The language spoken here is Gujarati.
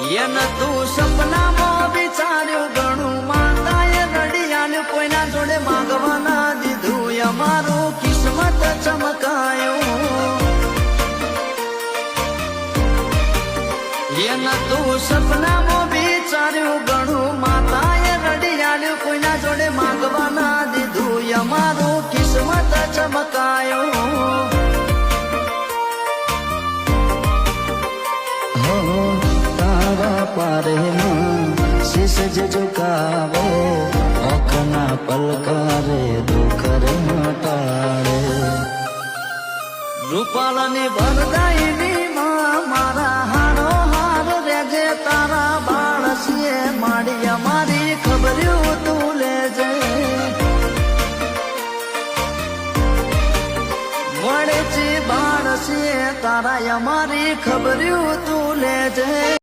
એને તું સપનામાં વિચાર્યું ઘણું માતાએ રડિયાને કોઈના જોડે માંગવાના દીધું અમારું કિસ્મત ચમકાયું એને તું સપનામાં વિચાર્યું ઘણું માતાએ રડિયાને કોઈના જોડે માંગવાના દીધું અમારું કિસ્મત ચમકાયું પારેમાં શીશ જ ઝુકાવે આંખના પલકારે દુઃખ રે મટાડે રૂપાલાની વરદાયની માં મારા હારો હાર રેજે તારા બાળસીએ માડી અમારી ખબર્યું તું લેજે મળે છે બાળસીએ તારા અમારી ખબર્યું તું લેજે